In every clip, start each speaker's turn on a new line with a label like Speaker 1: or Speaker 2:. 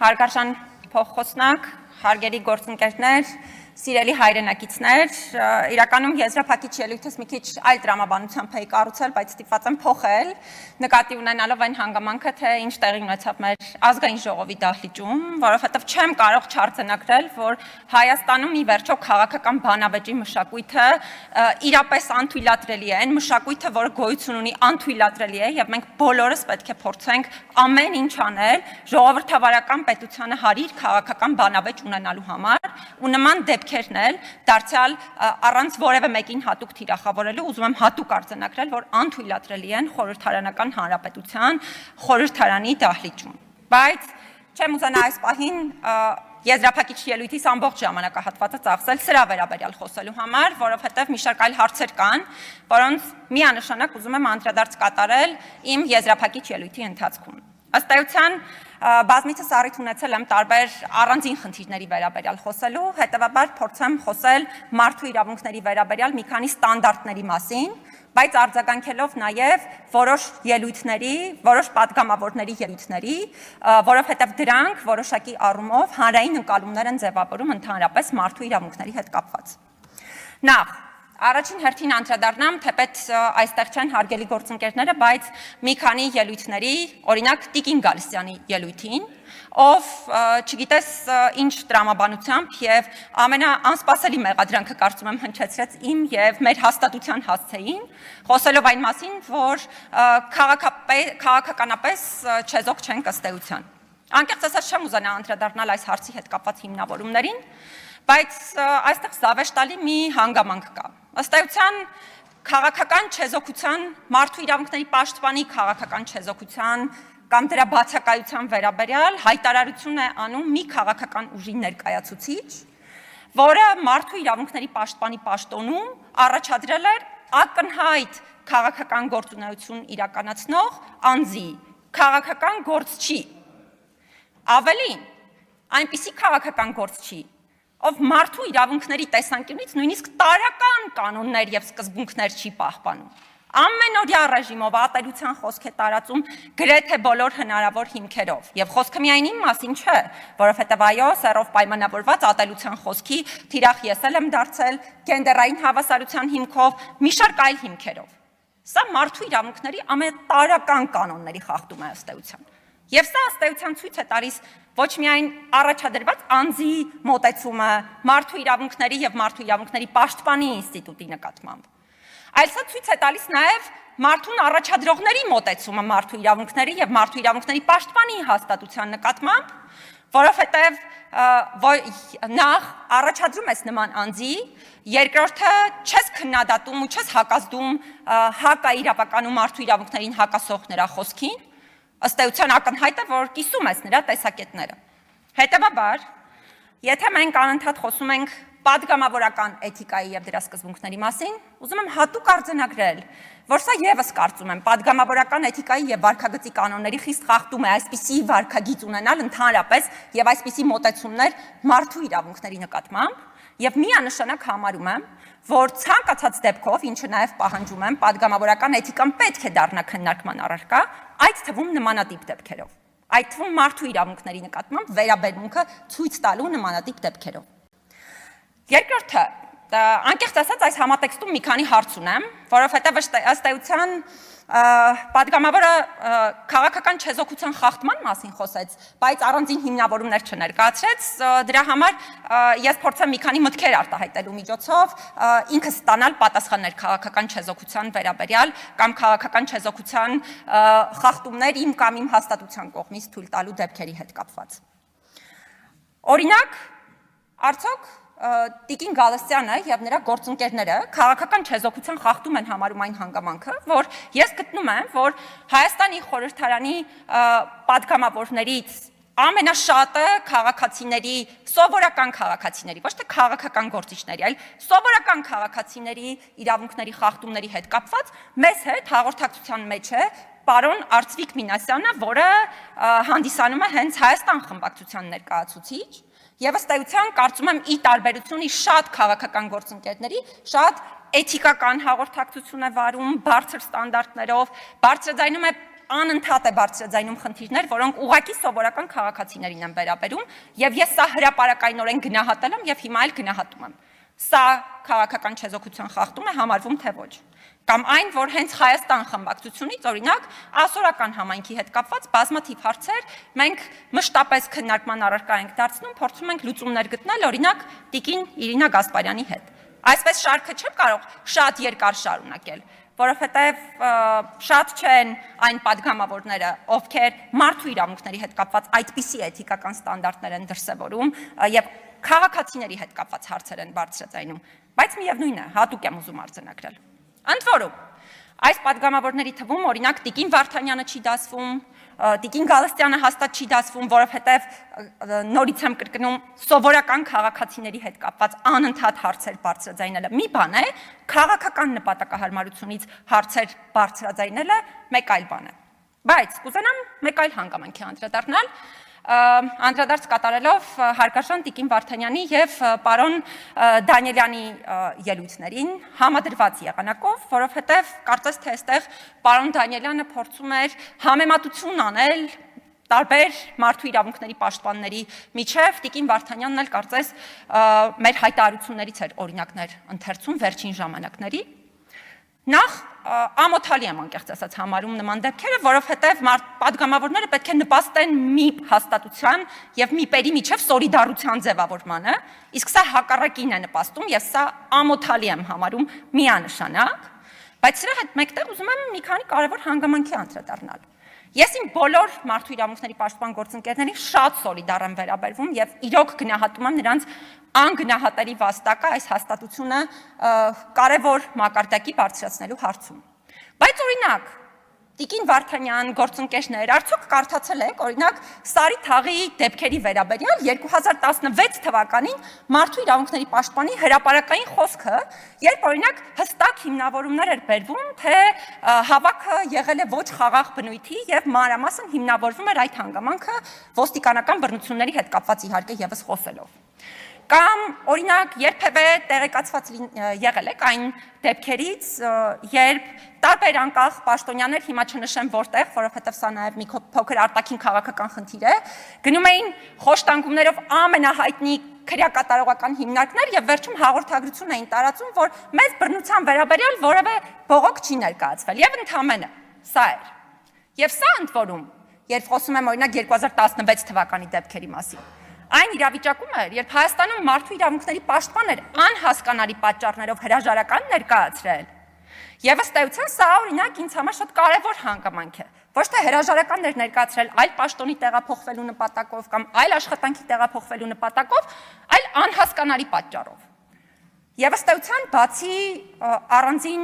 Speaker 1: Հարգարժան փոխխոսնակ, հարգելի գործընկերներ, սիրելի հայրենակիցներ, իրականում եզրափակիչ ելույթս մի քիչ այլ տրամաբանությամբ էի կառուցել, բայց ստիպված եմ փոխել, նկատի ունենալով այն հանգամանքը, թե ինչ տեղի ունեցավ մեր ազգային ժողովի դահլիճում, որովհետև չեմ կարող չարձանագրել, որ Հայաստանում ի վերջո քաղաքական բանավեճի մշակույթը իրապես անթույլատրելի է, այն մշակույթը, որը գոյություն ունի, անթույլատրելի է, եւ մենք բոլորս պետք է փորձենք ամեն ինչ անել ժողովրդավարական պետությանը հարիր քաղաքական բանավեճ ունենալու համար, ու նման դեպքերն էլ դարձյալ առանց որևէ մեկին հատուկ թիրախավորելու, ուզում եմ հատուկ արձանագրել, որ անթույլատրելի են խորհրդարանական հանրապետության խորհրդարանի դահլիճում։ Բայց չեմ ուզենա այս պահին եզրափակիչ ելույթիս ամբողջ ժամանակահատվածը ծախսել սրա վերաբերյալ խոսելու համար, որովհետև մի շարք այլ հարցեր կան, որոնց միանշանակ ուզում եմ անդրադարձ կատարել իմ եզրափակիչ ելույթի ընթացքում։ Ըստ էության բազմիցս առիթ ունեցել եմ տարբեր առանձին խնդիրների վերաբերյալ խոսելու, հետևաբար փորձեմ խոսել մարդու իրավունքների վերաբերյալ մի քանի ստանդարտների մասին, բայց արձագանքելով նաև որոշ ելույթների, որոշ պատգամավորների ելույթների, որովհետև դրանք որոշակի առումով հանրային ընկալումներ են ձևավորում ընդհանրապես մարդու իրավունքների հետ կապված։ Նախ Առաջին հերթին անդրադառնամ, թեպետ այստեղ չեն հարգելի գործընկերները, բայց մի քանի ելույթների, օրինակ Տիկին Գալստյանի ելույթին, ով չգիտես ինչ տրամաբանությամբ եւ ամենաանսպասելի մեղադրանքը կարծում եմ հնչեցրեց իմ եւ մեր հաստատության հասցեին, խոսելով այն մասին, որ քաղաքականապես չեզոք չեն ըստ էության։ Անկեղծ ասած չեմ ուզենա անդրադառնալ այս հարցի հետ կապված հիմնավորումներին, բայց այստեղ զավեշտալի մի հանգամանք կա։ Ըստ էության քաղաքական չեզոքության, մարդու իրավունքների պաշտպանի քաղաքական չեզոքության կամ դրա բացակայության վերաբերյալ հայտարարություն է անում մի քաղաքական ուժի ներկայացուցիչ, որը մարդու իրավունքների պաշտպանի պաշտոնում առաջադրել էր ակնհայտ քաղաքական գործունեություն իրականացնող անձի, քաղաքական գործչի, ավելին, այնպիսի քաղաքական գործչի, ով մարդու իրավունքների տեսանկյունից նույնիսկ տարրական կանոններ եւ սկզբունքներ չի պահպանում։ Ամենօրյա ռեժիմով ատելության խոսք է տարածում գրեթե բոլոր հնարավոր հիմքերով։ Եվ խոսքը միայն իմ մասին չէ, որովհետև այո, սեռով պայմանավորված ատելության խոսքի թիրախ ես եմ դարձել գենդերային հավասարության հիմքով, մի շարք այլ հիմքերով։ Սա մարդու իրավունքների ամենատարրական կանոնների խախտում է ըստ էության։ Եվ սա ըստ էության ցույց է տալիս ոչ միայն առաջադրված անձի մոտեցումը մարդու իրավունքների եւ մարդու իրավունքների պաշտպանի ինստիտուտի նկատմամբ, այլ սա ցույց է տալիս նաեւ մարդուն առաջադրողների մոտեցումը մարդու իրավունքների եւ մարդու իրավունքների պաշտպանի հաստատության նկատմամբ, որովհետեւ նախ առաջադրում ես նման անձի, երկրորդը չես քննադատում ու չես հակազդում հակաիրավական ու մարդու իրավունքներին հակասող նրա խոսքին, ըստ էության ակնհայտ է, որ կիսում ես նրա տեսակետները։ Հետևաբար, եթե մենք անընդհատ խոսում ենք պատգամավորական էթիկայի եւ դրա սկզբունքների մասին, ուզում եմ հատուկ արձանագրել, որ սա եւս կարծում եմ պատգամավորական էթիկայի եւ վարքագծի կանոնների խիստ խախտում է այսպիսի վարքագիծ ունենալ ընդհանրապես եւ այսպիսի մոտեցումներ մարդու իրավունքների նկատմամբ եւ միանշանակ համարում եմ, որ ցանկացած դեպքով, ինչը նաեւ պահանջում եմ, պատգամավորական էթիկան պետք է դառնա քննարկման առարկա, այդ թվում նմանատիպ դեպքերով, այդ թվում մարդու իրավունքների նկատմամբ վերաբերմունքը ցույց տալու նմանատիպ դեպքերով։ Երկրորդը, անկեղծ ասած այս համատեքստում մի քանի հարց ունեմ, որովհետև ըստ էության պատգամավորը քաղաքական չեզոքության խախտման մասին խոսեց, բայց առանձին հիմնավորումներ չներկայացրեց, դրա համար ես փորձեմ մի քանի մտքեր արտահայտելու միջոցով ինքս ստանալ պատասխաններ քաղաքական չեզոքության վերաբերյալ կամ քաղաքական չեզոքության խախտումներ իմ կամ իմ հաստատության կողմից թույլ տալու դեպքերի հետ կապված։ Օրինակ, արդյոք Տիկին Գալստյանը եւ նրա գործընկերները քաղաքական չեզոքության խախտում են համարում այն հանգամանքը, որ ես գտնում եմ, որ Հայաստանի խորհրդարանի պատգամավորներից ամենաշատը քաղաքացիների, սովորական քաղաքացիների, ոչ թե քաղաքական գործիչների, այլ սովորական քաղաքացիների իրավունքների խախտումների հետ կապված մեզ հետ հաղորդակցության մեջ է պարոն Արծվիկ Մինասյանը, որը հանդիսանում է հենց Հայաստան խմբակցության ներկայացուցիչ, եւ ըստ էության կարծում եմ ի տարբերություն շատ քաղաքական գործընկերների, շատ էթիկական հաղորդակցություն է վարում, բարձր ստանդարտներով, բարձրաձայնում է անընդհատ է բարձրաձայնում խնդիրներ, որոնք ուղղակի սովորական քաղաքացիներին են վերաբերում, եւ ես սա հրապարակայնորեն գնահատել եմ եւ հիմա էլ գնահատում եմ։ Սա քաղաքական չեզոքության խախտում է, համարվում թե ոչ։ Կամ այն, որ հենց Հայաստան խմբակցությունից, օրինակ, ասորական համայնքի հետ կապված բազմաթիվ հարցեր մենք մշտապես քննարկման առարկա ենք դարձնում, փորձում ենք լուծումներ գտնել, օրինակ, տիկին Իրինա Գասպարյանի հետ։ Այսպես շարքը չեմ կարող շատ երկար շարունակել, որովհետև շատ չեն այն падգամավորները, ովքեր մարդու իրավունքների հետ կապված այդպիսի էթիկական ստանդարտներ են դրսևորում եւ քաղաքացիների հետ կապված հարցեր են բարձրաձայնում, բայց միևնույն է, հատուկ եմ ուզում արձանագրել։ Ընդ որում, այս падգամավորների թվում, օրինակ, Տիկին Վարդանյանը չի դասվում, Տիկին Գալստյանը հաստատ չի դասվում, որովհետև նորից եմ կրկնում, սովորական քաղաքացիների հետ կապված անընդհատ հարցեր բարձրաձայնելը մի բան է, քաղաքական նպատակահարմարությունից հարցեր բարձրաձայնելը մեկ այլ բան է։ Բայց կուզենամ մեկ այլ հանգամանքի անդրադառնալ, անդրադարձ կատարելով հարգարժան Տիկին Վարդանյանի եւ պարոն Դանիելյանի ելույթներին համադրված եղանակով, որովհետեւ կարծես թե այստեղ պարոն Դանիելյանը փորձում էր համեմատություն անել տարբեր մարդու իրավունքների պաշտպանների միջև, Տիկին Վարդանյանն էլ կարծես մեր հայտարարություններից էր օրինակներ ընթերցում վերջին ժամանակների։ Նախ ամոթալի եմ անկեղծ ասած համարում նման դեպքերը, որովհետև падգամավորները պետք է նպաստեն մի հաստատության եւ մի պերի միջև սոլիդարության ձևավորմանը, իսկ սա հակառակին է նպաստում եւ սա ամոթալի եմ համարում միանշանակ, բայց սրա հետ մեկտեղ ուզում եմ մի քանի կարևոր հանգամանքի անդրադառնալ։ Ես իմ բոլոր մարդու իրավունքների պաշտպան գործընկերներին շատ սոլիդար եմ վերաբերվում եւ իրոք գնահատում եմ նրանց անգնահատելի վաստակը այս հաստատությունը կարևոր մակարդակի բարձրացնելու հարցում։ Բայց օրինակ Տիկին Վարդանյան, գործընկերներ, արդյոք կարդացել եք, օրինակ, Սարի Թաղի դեպքերի վերաբերյալ 2016 թվականին մարդու իրավունքների պաշտպանի հրապարակային խոսքը, երբ օրինակ հստակ հիմնավորումներ էր բերվում, թե հավաքը եղել է ոչ խաղաղ բնույթի եւ մանրամասն հիմնավորվում էր այդ հանգամանքը ոստիկանական բռնությունների հետ կապված իհարկե եւս խոսելով։ Կամ օրինակ երբևէ տեղեկացված եղել եք այն դեպքերից, երբ տարբեր անկախ պաշտոնյաներ, հիմա չնշեմ որտեղ, որովհետև սա նաև մի փոքր արտաքին քաղաքական խնդիր է, գնում էին խոշտանգումներով ամենահայտնի քրեակատարողական հիմնարկներ եւ վերջում հաղորդագրություն էին տարածում, որ մեծ բռնության վերաբերյալ որևէ բողոք չի ներկայացվել եւ ընդամենը սա էր։ Եվ սա ընդ որում, երբ խոսում եմ օրինակ 2016 թվականի դեպքերի մասին, այն իրավիճակում էր, երբ Հայաստանում մարդու իրավունքների պաշտպան էր անհասկանալի պատճառներով հրաժարական ներկայացրել։ Եվ ըստ էության սա օրինակ ինձ համար շատ կարևոր հանգամանք է։ Ոչ թե հրաժարական ներկայացրել այլ պաշտոնի տեղափոխվելու նպատակով կամ այլ աշխատանքի տեղափոխվելու նպատակով, այլ անհասկանալի պատճառով։ Եվ ըստ էության բացի առանձին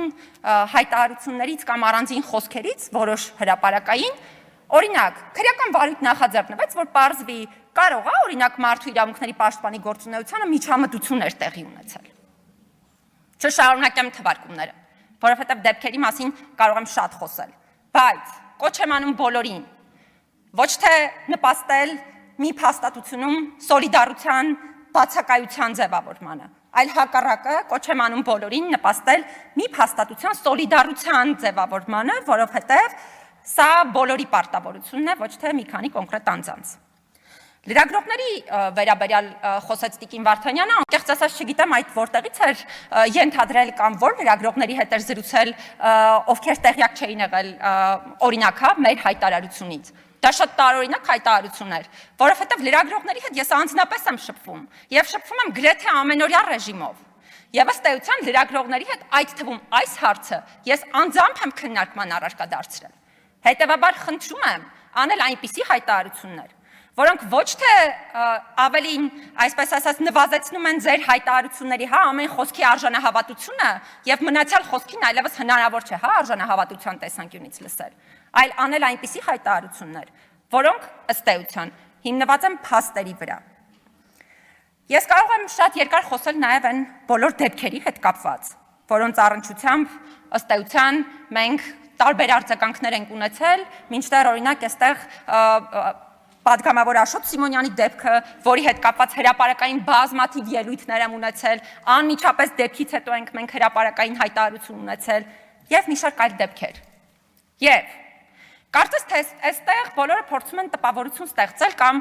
Speaker 1: հայտարարություններից կամ առանձին խոսքերից որոշ հրապարակային, օրինակ, քրեական վարույթ նախաձեռնվեց, որ պարզվի կարող է, օրինակ, մարդու իրավունքների պաշտպանի գործունեությանը միջամտություն էր տեղի ունեցել։ Չշարունակեմ թվարկումները, որովհետև դեպքերի մասին կարող եմ շատ խոսել, բայց կոչ եմ անում բոլորին, ոչ թե նպաստել մի փաստաթությունում սոլիդարության բացակայության ձևավորմանը, այլ հակառակը կոչ եմ անում բոլորին նպաստել մի փաստաթության սոլիդարության ձևավորմանը, որովհետև սա բոլորի պարտավորությունն է, ոչ թե մի քանի կոնկրետ անձանց։ Լրագրողների վերաբերյալ խոսեց Տիկին Վարդանյանը, անկեղծ ասած չգիտեմ այդ որտեղից էր ենթադրել կամ որ լրագրողների հետ էր զրուցել, ովքեր տեղյակ չէին եղել օրինակ մեր հայտարարությունից։ Դա շատ տարօրինակ հայտարարություն էր, որովհետև լրագրողների հետ ես անձնապես եմ շփվում եւ շփվում եմ գրեթե ամենօրյա ռեժիմով։ Եվ ըստ էության լրագրողների հետ այդ թվում այս հարցը ես անձամբ եմ քննարկման առարկա դարձրել։ Հետևաբար խնդրում եմ անել այնպիսի հայտարարություններ, որոնք ոչ թե ավելին, այսպես ասած, նվազեցնում են ձեր հայտարարությունների, ամեն խոսքի արժանահավատությունը եւ մնացյալ խոսքին այլևս հնարավոր չէ, արժանահավատության տեսանկյունից լսել, այլ անել այնպիսի հայտարարություններ, որոնք ըստ էության հիմնված են փաստերի վրա։ Ես կարող եմ շատ երկար խոսել նաեւ այն բոլոր դեպքերի հետ կապված, որոնց առնչությամբ ըստ էության մենք տարբեր արձագանքներ ենք ունեցել, մինչդեռ օրինակ այստեղ Պատգամավոր Աշոտ Սիմոնյանի դեպքը, որի հետ կապված հրապարակային բազմաթիվ ելույթներ եմ ունեցել, անմիջապես դեպքից հետո ենք մենք հրապարակային հայտարարություն ունեցել եւ մի շարք այլ դեպքեր։ Եվ Կարծես թե այստեղ բոլորը փորձում են տպավորություն ստեղծել կամ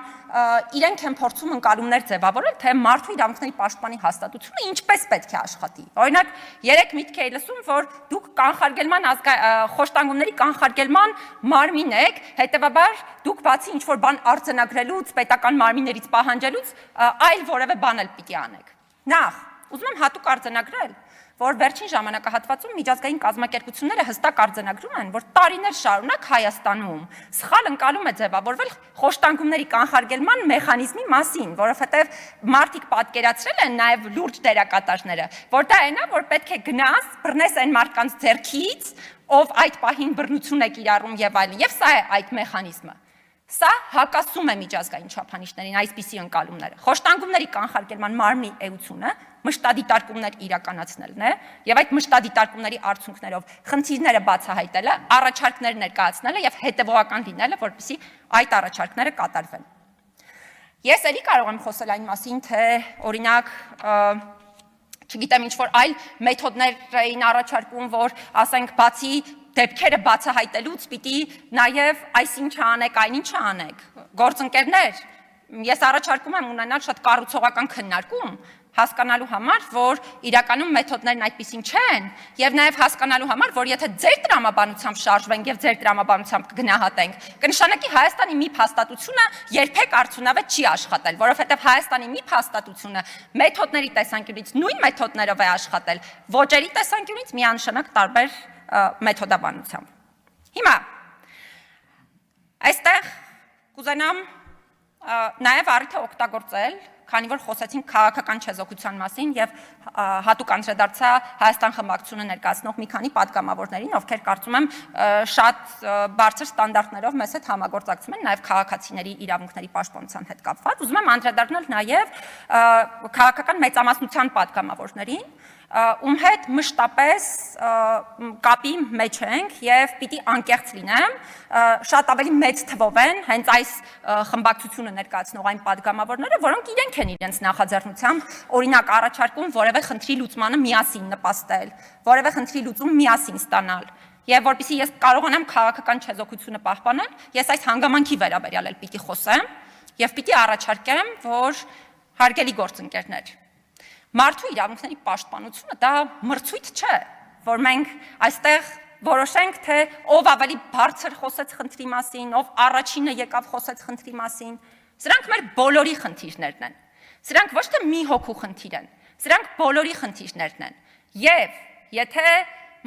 Speaker 1: իրենք են փորձում ընկալումներ ձևավորել, թե մարդու իրավունքների պաշտպանի հաստատությունը ինչպես պետք է աշխատի։ Օրինակ, երեք միտք էի լսում, որ դուք կանխարգելման խոշտանգումների կանխարգելման մարմին եք, հետևաբար դուք բացի ինչ-որ բան արձանագրելուց, պետական մարմիններից պահանջելուց, այլ որևէ բան էլ պիտի անեք։ Նախ, ուզում եմ հատուկ արձանագրել, որ վերջին ժամանակահատվածում միջազգային կազմակերպությունները հստակ արձանագրում են, որ տարիներ շարունակ Հայաստանում սխալ ընկալում է ձևավորվել խոշտանգումների կանխարգելման մեխանիզմի մասին, որովհետև մարդիկ պատկերացրել են նաև լուրջ դերակատարները, որ դա այնա, որ պետք է գնաս, բռնես այն մարդկանց ձեռքից, ով այդ պահին բռնություն է կիրառում եւ այլն, եւ սա է այդ մեխանիզմը։ Սա հակասում է միջազգային չափանիշներին, այսպիսի ընկալումները։ Խոշտանգումների կանխարգելման մարմնի էությունը մշտադիտարկումներ իրականացնելն է եւ այդ մշտադիտարկումների արդյունքներով խնդիրները բացահայտելը, առաջարկներ ներկայացնելը եւ հետեւողական լինելը, որպեսզի այդ առաջարկները կատարվեն։ Ես էլի կարող եմ խոսել այն մասին, թե օրինակ չգիտեմ ինչ-որ այլ մեթոդներ էին առաջարկում, որ ասենք բացի դեպքերը բացահայտելուց պիտի նաև այսինչ անեք, այնինչ անեք։ Գործընկերներ, ես առաջարկում եմ ունենալ շատ կառուցողական քննարկում, հասկանալու համար, որ իրականում մեթոդներն այդպիսին չեն, եւ նաև հասկանալու համար, որ եթե ձեր տրամաբանությամբ շարժվենք եւ ձեր տրամաբանությամբ կգնահատենք, կնշանակի Հայաստանի մի փաստատությունը երբեք արդյունավետ չի աշխատել, որովհետեւ Հայաստանի մի փաստատությունը մեթոդների տեսանկյունից նույն մեթոդներով է աշխատել, ոճերի տեսանկյունից միանշանակ տարբեր մեթոդաբանությամբ։ Հիմա այստեղ կուզենամ նաև առիթը օգտագործել, քանի որ խոսեցինք քաղաքական չեզոքության մասին եւ հատուկ անդրադարձա Հայաստան խմբակցությունը ներկայացնող մի քանի պատգամավորներին, ովքեր կարծում եմ շատ բարձր ստանդարտներով մեզ հետ համագործակցում են, նաեւ քաղաքացիների իրավունքների պաշտպանության հետ կապված։ Ուզում եմ անդրադառնալ նաեւ քաղաքական մեծամասնության պատգամավորներին, ում հետ մշտապես կապի մեջ ենք եւ պիտի անկեղծ լինեմ, շատ ավելի մեծ թվով են հենց այս խմբակցությունը ներկայացնող այն պատգամավորները, որոնք իրենք են իրենց նախաձեռնությամբ օրինակ առաջարկում որևէ խնդրի լուծմանը միասին նպաստել, որևէ խնդրի լուծում միասին ստանալ։ Եվ որպեսզի ես կարողանամ քաղաքական չեզոքությունը պահպանել, ես այս հանգամանքի վերաբերյալ էլ պիտի խոսեմ եւ պիտի առաջարկեմ, որ հարգելի գործընկերներ, մարդու իրավունքների պաշտպանությունը դա մրցույթ չէ, որ մենք այստեղ որոշենք, թե ով ավելի բարձր խոսեց խնդրի մասին, ով առաջինը եկավ խոսեց խնդրի մասին։ Սրանք մեր բոլորի խնդիրներն են։ Սրանք ոչ թե մի հոգու խնդիր են, սրանք բոլորի խնդիրներն են։ Եվ եթե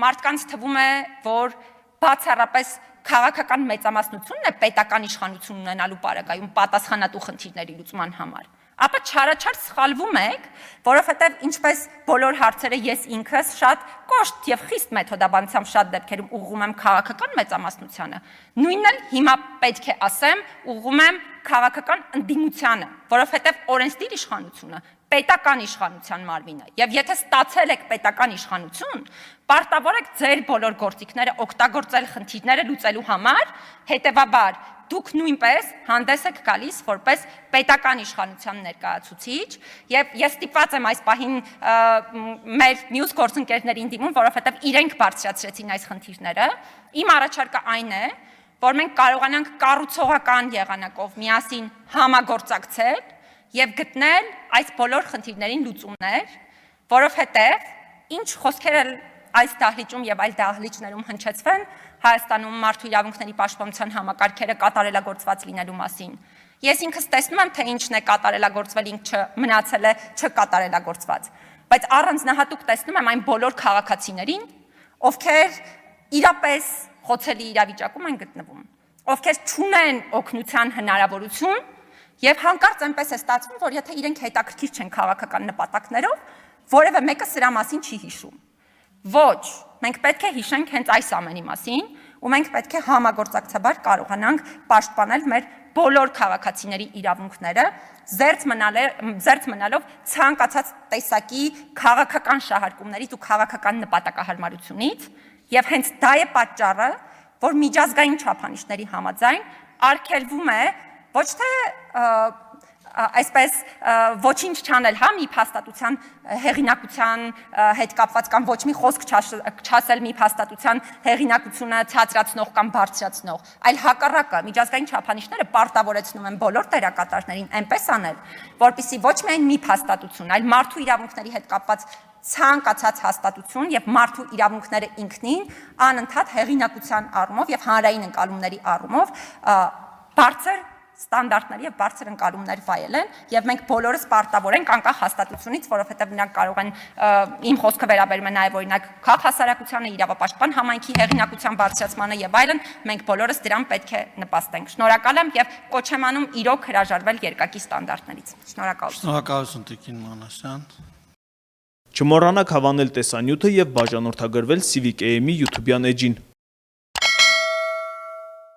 Speaker 1: մարդկանց թվում է, որ բացառապես քաղաքական մեծամասնությունն է պետական իշխանություն ունենալու պարագայում պատասխանատու խնդիրների լուծման համար, ապա չարաչար սխալվում եք, որովհետև ինչպես բոլոր հարցերը ես ինքս շատ կոշտ եւ խիստ մեթոդաբանությամբ շատ դեպքերում ուղղում եմ քաղաքական մեծամասնությանը, նույնն էլ հիմա պետք է ասեմ, ուղղում եմ քաղաքական ընդդիմությանը, որովհետև օրենսդիր իշխանությունը պետական իշխանության մարմին է, եւ եթե ստացել եք պետական իշխանություն, պարտավոր եք ձեր բոլոր գործիքները օգտագործել խնդիրները լուծելու համար, հետեւաբար դուք նույնպես հանդես եք գալիս որպես պետական իշխանության ներկայացուցիչ եւ ես ստիպված եմ այս պահին մեր մյուս գործընկերներին դիմում, որովհետեւ իրենք բարձրացրեցին այս խնդիրները, իմ առաջարկը այն է, որ մենք կարողանանք կառուցողական եղանակով միասին համագործակցել եւ գտնել այս բոլոր խնդիրներին լուծումներ, որովհետեւ ինչ խոսքեր այս դահլիճում եւ այլ դահլիճներում հնչեցվեն Հայաստանում մարդու իրավունքների պաշտպանության համակարգերը կատարելագործված լինելու մասին։ Ես ինքս տեսնում եմ, թե ինչն է կատարելագործվել, ինչ մնացել է չկատարելագործված, բայց առանձնահատուկ տեսնում եմ այն բոլոր քաղաքացիներին, ովքեր իրապես խոցելի իրավիճակում են գտնվում, ովքեր չունեն օգնության հնարավորություն եւ հանկարծ այնպես է ստացվում, որ եթե իրենք հետաքրքիր չեն քաղաքական նպատակներով, որևէ մեկը սրա մասին չի հիշում։ Ոչ, մենք պետք է հիշենք հենց այս ամենի մասին, ու մենք պետք է համագործակցաբար կարողանանք պաշտպանել մեր բոլոր քաղաքացիների իրավունքները, զերծ մնալով ցանկացած տեսակի քաղաքական շահարկումներից ու քաղաքական նպատակահարմարությունից, եւ հենց դա է պատճառը, որ միջազգային չափանիշների համաձայն արգելվում է ոչ թե այսպես ոչինչ չանել, հա, մի փաստատության հեղինակության հետ կապված կամ ոչ մի խոսք չասել մի փաստատության հեղինակությունը ցածրացնող կամ բարձրացնող, այլ հակառակը միջազգային չափանիշները պարտավորեցնում են բոլոր դերակատարներին այնպես անել, որպեսզի ոչ միայն մի փաստատություն, այլ մարդու իրավունքների հետ կապված ցանկացած հաստատություն եւ մարդու իրավունքները ինքնին անընդհատ հեղինակության առումով եւ հանրային ընկալումների առումով բարձր ստանդարտների եւ բարձր ընկալումներ վայելեն եւ մենք բոլորս պարտավոր ենք անկախ հաստատությունից, որովհետեւ նրանք կարող են իմ խոսքը վերաբերում է նաեւ օրինակ քաղաքասարակությանը, իրավապաշտպան համայնքի հեղինակության բարձրացմանը եւ այլն, մենք բոլորս դրան պետք է նպաստենք։ Շնորհակալ եմ եւ կոչ եմ անում իրոք հրաժարվել երկակի ստանդարտներից։ Շնորհակալություն։
Speaker 2: Շնորհակալություն Տիկին Մանասյան։
Speaker 3: Չմոռանաք հավանել տեսանյութը եւ բաժանորդագրվել Civic AM-ի YouTube-յան էջին։